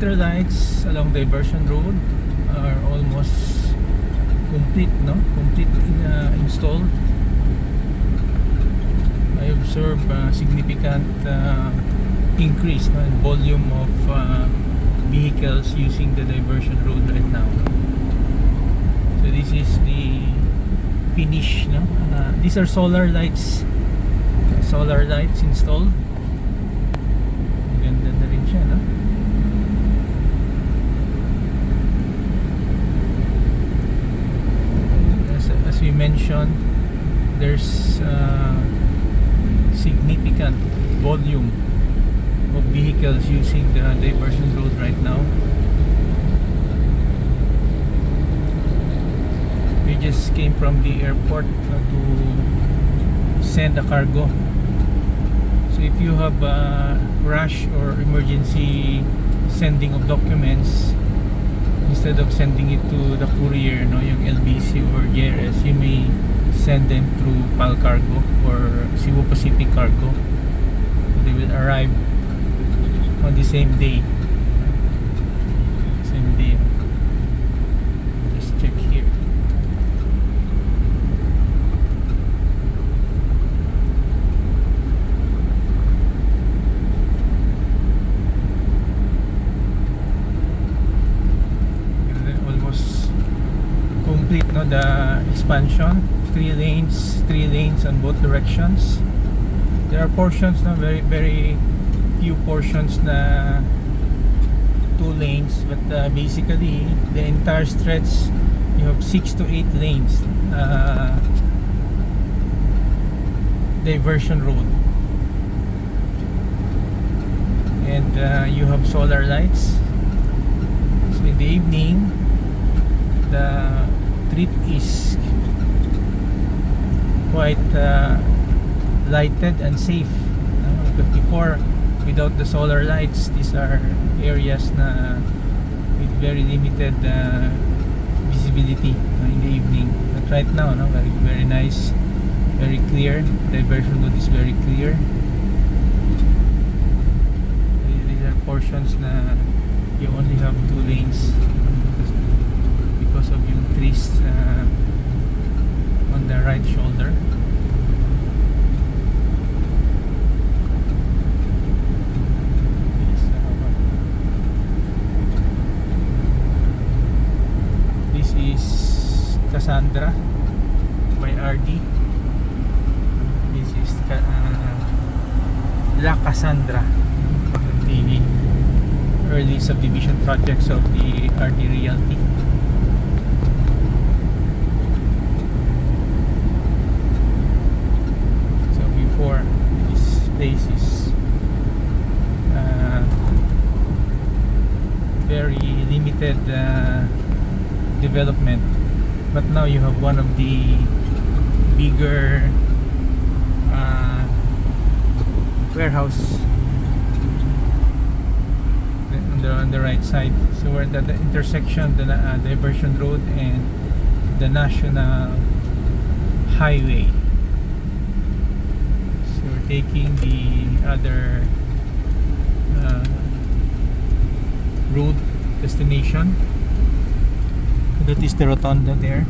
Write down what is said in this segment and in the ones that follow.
center lights along Diversion Road are almost complete, no? Installed. I observe a significant increase, no, in volume of vehicles using the Diversion Road right now. So this is the finish, no? These are solar lights installed. Ganda na rin siya, no? As we mentioned, there's significant volume of vehicles using the Diversion Road right now. We just came from the airport to send a cargo. So if you have a rush or emergency sending of documents, instead of sending it to the courier, no, yung LBC or JRS, you may send them through PAL Cargo or Cebu Pacific Cargo. They will arrive on the same day. Just check here. Almost complete, no, the expansion. 3 lanes on both directions. There are portions na very few portions na 2 lanes, but basically the entire stretch you have 6 to 8 lanes Diversion Road, and you have solar lights. So in the evening the trip is quite lighted and safe. But before, without the solar lights, these are areas na with very limited visibility in the evening. But right now, no, very nice, very clear. Diversion Road is very clear. These are portions na you only have 2 lanes because of yung trees on the right shoulder. This is Cassandra by RD. This is La Cassandra TV, early subdivision projects of the RD Realty. This place is very limited development, but now you have one of the bigger warehouse on the right side. So we're at the intersection, the Diversion Road and the National Highway. Taking the other road destination. That is the rotunda there.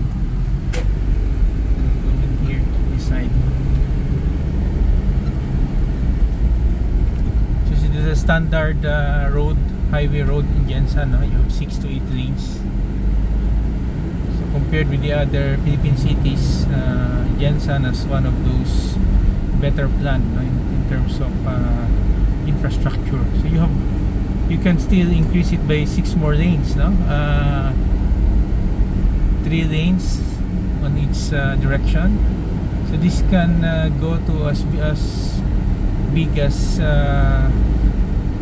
Here, this side. So this is a standard highway road in GenSan's. You have 6 to 8 lanes. So compared with the other Philippine cities, GenSan's has one of those better plan in terms of infrastructure. So you can still increase it by 6 more lanes, no? 3 lanes on each direction. So this can go to as big as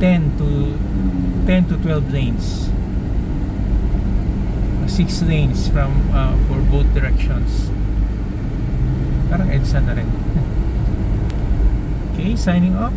10 to 12 lanes. 6 lanes from for both directions. Parang EDSA na rin. Okay, signing off.